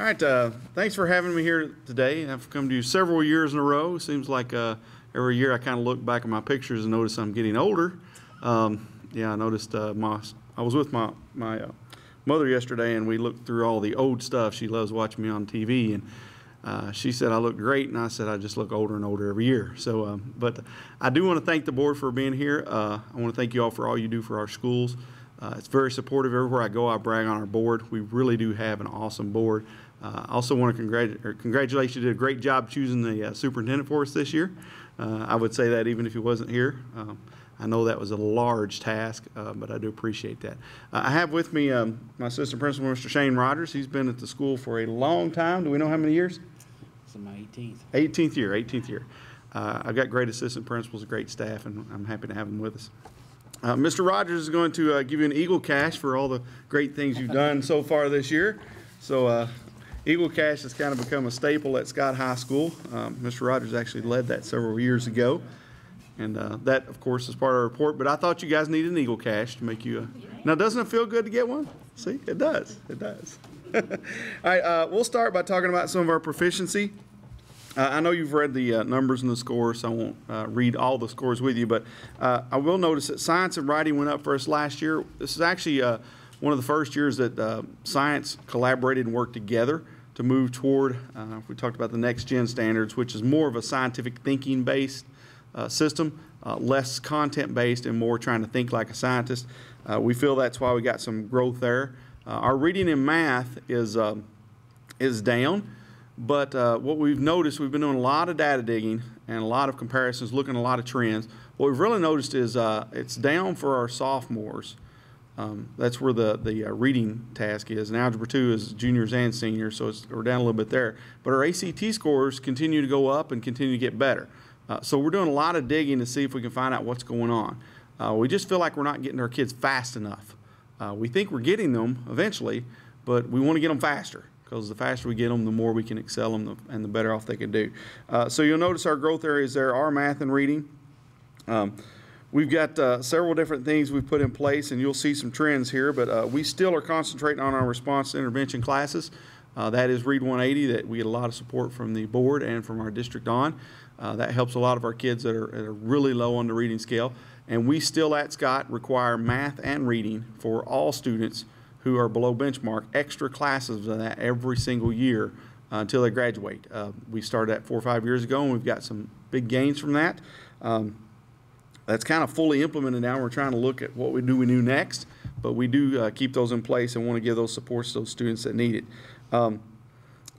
All right, thanks for having me here today. I've come to you several years in a row. Seems like every year I kind of look back at my pictures and notice I'm getting older. Yeah, I noticed I was with my mother yesterday, and we looked through all the old stuff. She loves watching me on TV, and she said I look great, and I said I just look older and older every year. So, but I do want to thank the board for being here. I want to thank you all for all you do for our schools. It's very supportive. Everywhere I go, I brag on our board. We really do have an awesome board. I also want to congratulate you. You did a great job choosing the superintendent for us this year. I would say that even if he wasn't here. I know that was a large task, but I do appreciate that. I have with me my assistant principal, Mr. Shane Rogers. He's been at the school for a long time. Do we know how many years? It's my 18th. 18th year. I've got great assistant principals, a great staff, and I'm happy to have them with us. Mr. Rogers is going to give you an Eagle Cash for all the great things you've done so far this year. So Eagle Cash has kind of become a staple at Scott High School. Mr. Rogers actually led that several years ago. And that, of course, is part of our report. But I thought you guys needed an Eagle Cash to make you Now, doesn't it feel good to get one? See, it does. It does. All right, we'll start by talking about some of our proficiency. I know you've read the numbers and the scores, so I won't read all the scores with you, but I will notice that science and writing went up for us last year. This is actually one of the first years that science collaborated and worked together to move toward, we talked about the next gen standards, which is more of a scientific thinking based system, less content based and more trying to think like a scientist. We feel that's why we got some growth there. Our reading and math is down. But what we've noticed, we've been doing a lot of data digging and a lot of comparisons, looking at a lot of trends. What we've really noticed is it's down for our sophomores. That's where the reading task is. And Algebra 2 is juniors and seniors, so we're down a little bit there. But our ACT scores continue to go up and continue to get better. So we're doing a lot of digging to see if we can find out what's going on. We just feel like we're not getting our kids fast enough. We think we're getting them eventually, but we want to get them faster, because the faster we get them, the more we can excel them and the better off they can do. So you'll notice our growth areas there are math and reading. We've got several different things we've put in place, and you'll see some trends here, but we still are concentrating on our response to intervention classes. That is Read 180, that we get a lot of support from the board and from our district on. That helps a lot of our kids that are really low on the reading scale. And we still at Scott require math and reading for all students who are below benchmark, extra classes of that every single year until they graduate. We started that 4 or 5 years ago, and we've got some big gains from that. That's kind of fully implemented now. We're trying to look at what we do next, but we do keep those in place and want to give those supports to those students that need it.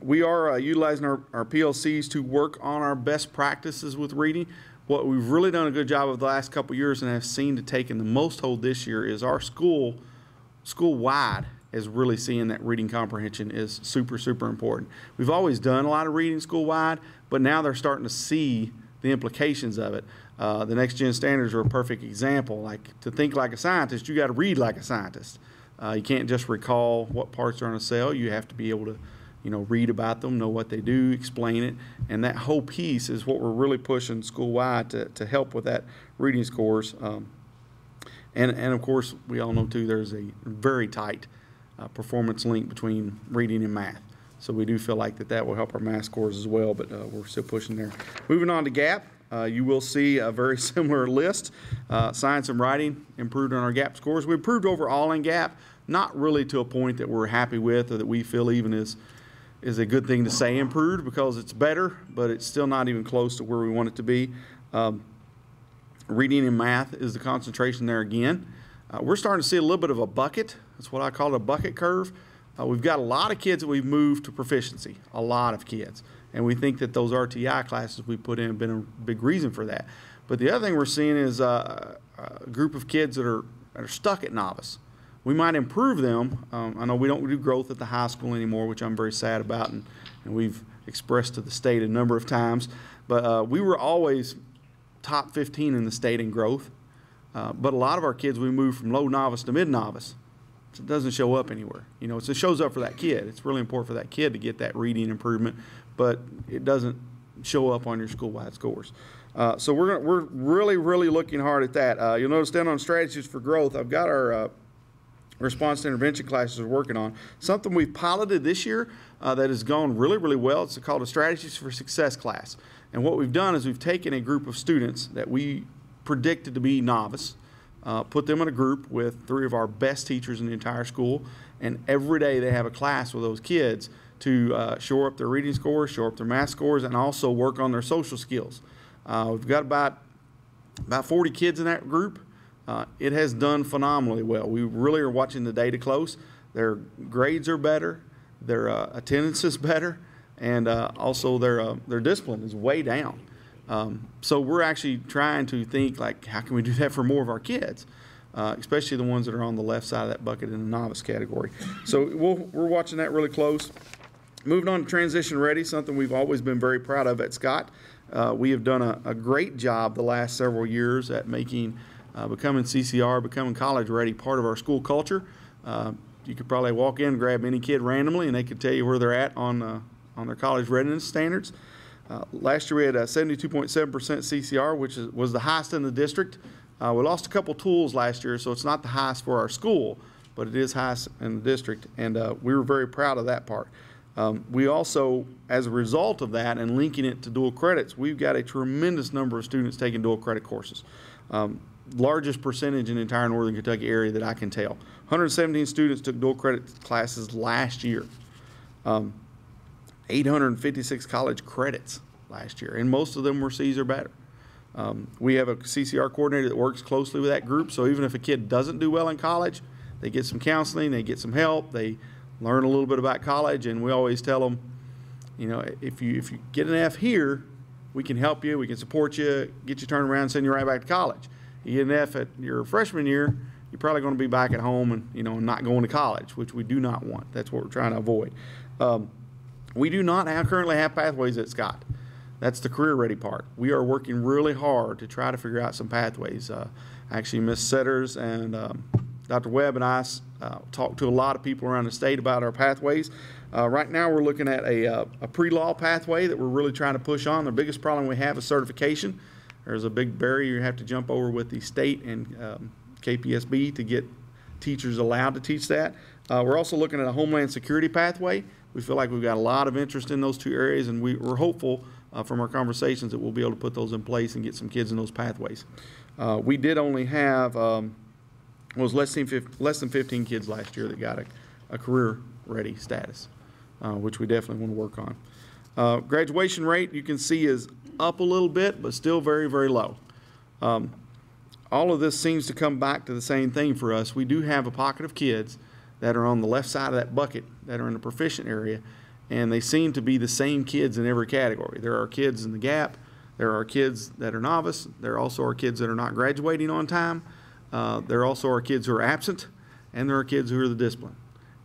We are utilizing our PLCs to work on our best practices with reading. What we've really done a good job of the last couple of years and have seen to take in the most hold this year is our school-wide is really seeing that reading comprehension is super, super important. We've always done a lot of reading school-wide, but now they're starting to see the implications of it. The next gen standards are a perfect example. Like, to think like a scientist, you got to read like a scientist. You can't just recall what parts are on a cell. You have to be able to, read about them, know what they do, explain it, and that whole piece is what we're really pushing school-wide to help with that reading scores. And of course, we all know too, there's a very tight performance link between reading and math. So we do feel like that will help our math scores as well, but we're still pushing there. Moving on to GAP, you will see a very similar list. Science and writing improved on our GAP scores. We improved overall in GAP, not really to a point that we're happy with or that we feel even is a good thing to say improved, because it's better, but it's still not even close to where we want it to be. Reading and math is the concentration there again. We're starting to see a little bit of a bucket. That's what I call a bucket curve. We've got a lot of kids that we've moved to proficiency, a lot of kids. And we think that those RTI classes we put in have been a big reason for that. But the other thing we're seeing is a group of kids that are stuck at novice. We might improve them. I know we don't do growth at the high school anymore, which I'm very sad about, and we've expressed to the state a number of times. But we were always top 15 in the state in growth. But a lot of our kids, we moved from low novice to mid novice. It doesn't show up anywhere. So it shows up for that kid. It's really important for that kid to get that reading improvement, but it doesn't show up on your school-wide scores. So we're really, really looking hard at that. You'll notice down on strategies for growth, I've got our response to intervention classes are working on. Something we've piloted this year that has gone really, really well. It's called a Strategies for Success class. And what we've done is we've taken a group of students that we predicted to be novice, put them in a group with 3 of our best teachers in the entire school, and every day they have a class with those kids to shore up their reading scores, shore up their math scores, and also work on their social skills. We've got about 40 kids in that group. It has done phenomenally well. We really are watching the data close. Their grades are better, their attendance is better, and also their discipline is way down. So we're actually trying to think, like, how can we do that for more of our kids, especially the ones that are on the left side of that bucket in the novice category. So we're watching that really close. Moving on to transition ready, something we've always been very proud of at Scott. We have done a great job the last several years at making becoming CCR, becoming college ready part of our school culture. You could probably walk in, grab any kid randomly, and they could tell you where they're at on their college readiness standards. Last year we had a 72.7% CCR, which was the highest in the district. We lost a couple tools last year, so it's not the highest for our school, but it is highest in the district, and we were very proud of that part. We also, as a result of that and linking it to dual credits, we've got a tremendous number of students taking dual credit courses. Largest percentage in the entire Northern Kentucky area that I can tell. 117 students took dual credit classes last year. 856 college credits last year, and most of them were C's or better. We have a CCR coordinator that works closely with that group, so even if a kid doesn't do well in college, they get some counseling, they get some help, they learn a little bit about college, and we always tell them, you know, if you get an F here, we can help you, we can support you, get you turned around and send you right back to college. You get an F at your freshman year, you're probably going to be back at home and, you know, not going to college, which we do not want. That's what we're trying to avoid. We do not currently have pathways at Scott. That's the career ready part. We are working really hard to try to figure out some pathways. Actually, Ms. Setters and Dr. Webb and I talked to a lot of people around the state about our pathways. Right now we're looking at a pre-law pathway that we're really trying to push on. The biggest problem we have is certification. There's a big barrier you have to jump over with the state and KCSD to get teachers allowed to teach that. We're also looking at a Homeland Security pathway. We feel like we've got a lot of interest in those 2 areas, and we're hopeful from our conversations that we'll be able to put those in place and get some kids in those pathways. We did only have less than 15 kids last year that got a career ready status, which we definitely want to work on. Graduation rate, you can see, is up a little bit, but still very, very low. All of this seems to come back to the same thing for us. We do have a pocket of kids that are on the left side of that bucket that are in the proficient area, and they seem to be the same kids in every category. There are kids in the gap, there are kids that are novice, there also are kids that are not graduating on time, there also are kids who are absent, and there are kids who are the discipline.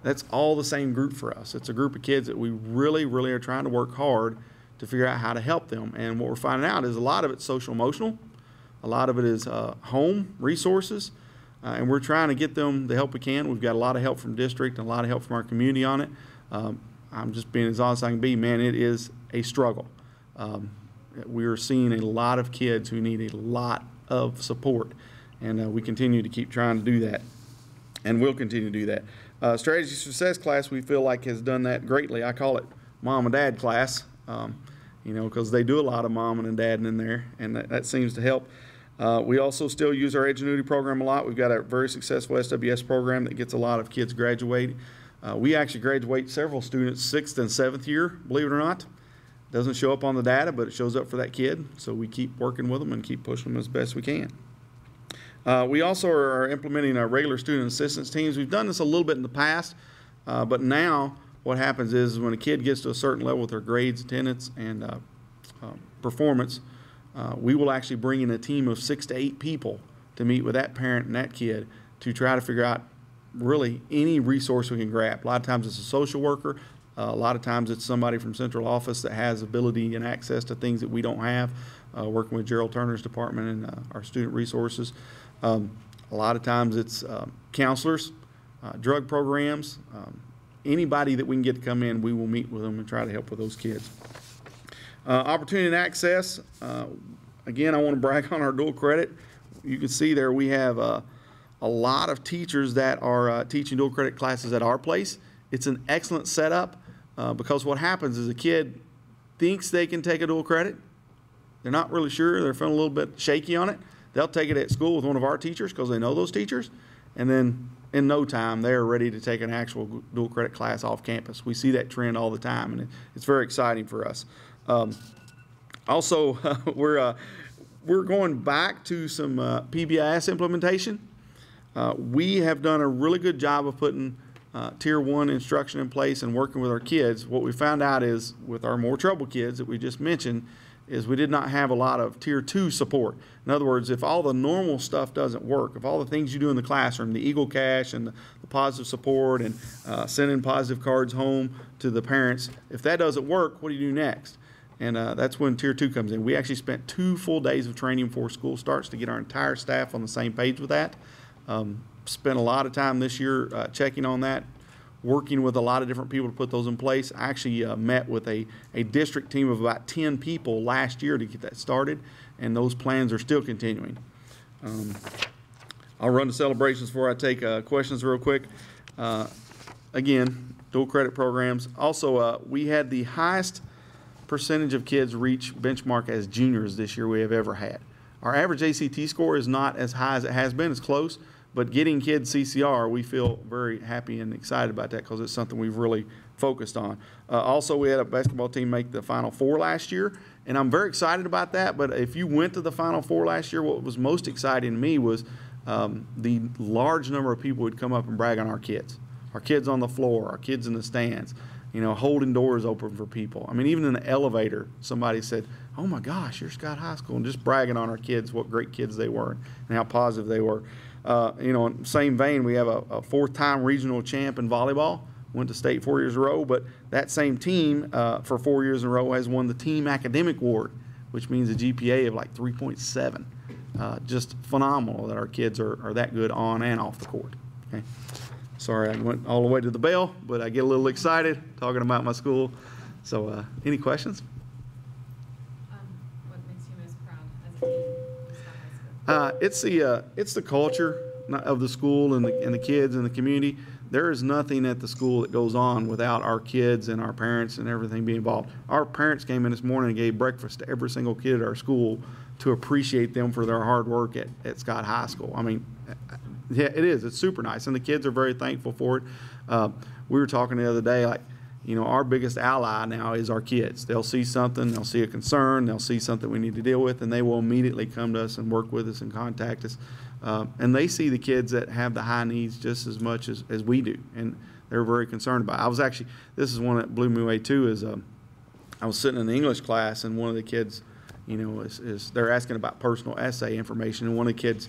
That's all the same group for us. It's a group of kids that we really, really are trying to work hard to figure out how to help them. And what we're finding out is a lot of it's social emotional, a lot of it is home resources, and we're trying to get them the help we can. We've got a lot of help from district and a lot of help from our community on it. I'm just being as honest as I can be, man, it is a struggle. We are seeing a lot of kids who need a lot of support, and we continue to keep trying to do that, and we'll continue to do that. Strategy Success class, we feel like, has done that greatly. I call it mom and dad class, you know, because they do a lot of mom and dad in there, and that seems to help. We also still use our Edgenuity program a lot. We've got a very successful SWS program that gets a lot of kids graduating. We actually graduate several students 6th and 7th year, believe it or not. Doesn't show up on the data, but it shows up for that kid, so we keep working with them and keep pushing them as best we can. We also are implementing our regular student assistance teams. We've done this a little bit in the past, but now what happens is when a kid gets to a certain level with their grades, attendance, and performance, we will actually bring in a team of 6 to 8 people to meet with that parent and that kid to try to figure out really any resource we can grab. A lot of times it's a social worker. A lot of times it's somebody from central office that has ability and access to things that we don't have, working with Gerald Turner's department and our student resources. A lot of times it's counselors, drug programs, anybody that we can get to come in, we will meet with them and try to help with those kids. Opportunity and access, again, I want to brag on our dual credit. You can see there we have a lot of teachers that are teaching dual credit classes at our place. It's an excellent setup because what happens is a kid thinks they can take a dual credit. They're not really sure. They're feeling a little bit shaky on it. They'll take it at school with one of our teachers because they know those teachers. And then in no time, they're ready to take an actual dual credit class off campus. We see that trend all the time, and it's very exciting for us. Also, we're going back to some PBIS implementation. We have done a really good job of putting Tier 1 instruction in place and working with our kids. What we found out is with our more troubled kids that we just mentioned is we did not have a lot of Tier 2 support. In other words, if all the normal stuff doesn't work, if all the things you do in the classroom, the Eagle Cash and the positive support and sending positive cards home to the parents, if that doesn't work, what do you do next? And that's when Tier 2 comes in. We actually spent 2 full days of training before school starts to get our entire staff on the same page with that. Spent a lot of time this year checking on that, working with a lot of different people to put those in place. I actually met with a district team of about 10 people last year to get that started, and those plans are still continuing. I'll run the celebrations before I take questions real quick. Again, dual credit programs. Also, we had the highest percentage of kids reach benchmark as juniors this year we have ever had. Our average ACT score is not as high as it has been. It's close. But getting kids CCR, we feel very happy and excited about that because it's something we've really focused on. Also, we had a basketball team make the Final Four last year, and I'm very excited about that. But if you went to the Final Four last year, what was most exciting to me was the large number of people who would come up and brag on our kids on the floor, our kids in the stands, you know, holding doors open for people. I mean, even in the elevator, somebody said, "Oh my gosh, you're Scott High School," and just bragging on our kids, what great kids they were and how positive they were. You know, in the same vein, we have a 4th-time regional champ in volleyball, went to state 4 years in a row, but that same team for 4 years in a row has won the team academic award, which means a GPA of like 3.7. Just phenomenal that our kids are that good on and off the court. Okay. Sorry, I went all the way to the bell, but I get a little excited talking about my school. So any questions? What makes you most proud as a team, Scott High School? It's the culture of the school and the kids and the community. There is nothing at the school that goes on without our kids and our parents and everything being involved. Our parents came in this morning and gave breakfast to every single kid at our school to appreciate them for their hard work at Scott High School. I mean, yeah, it is. It's super nice, and the kids are very thankful for it. We were talking the other day, like, you know, our biggest ally now is our kids. They'll see something, they'll see a concern, they'll see something we need to deal with, and they will immediately come to us and work with us and contact us. And they see the kids that have the high needs just as much as we do, and they're very concerned about it. I was actually, this is one that blew me away too, is I was sitting in the English class, and one of the kids, you know, they're asking about personal essay information, and one of the kids,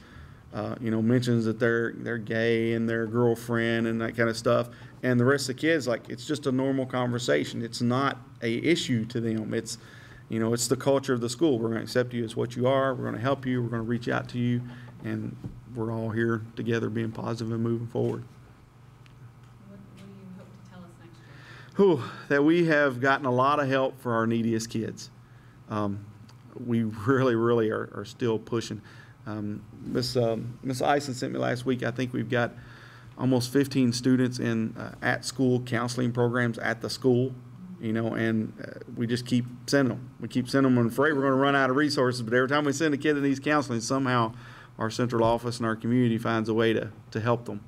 you know, mentions that they're gay and their girlfriend and that kind of stuff. And the rest of the kids, like, it's just a normal conversation. It's not a issue to them. It's, you know, it's the culture of the school. We're going to accept you as what you are. We're going to help you. We're going to reach out to you. And we're all here together being positive and moving forward. What do you hope to tell us next year? That we have gotten a lot of help for our neediest kids. We really are still pushing. Miss Ison sent me last week, I think we've got almost 15 students in at-school counseling programs at the school, you know, and we just keep sending them. We keep sending them. I'm afraid we're going to run out of resources, but every time we send a kid that needs counseling, somehow our central office and our community finds a way to help them.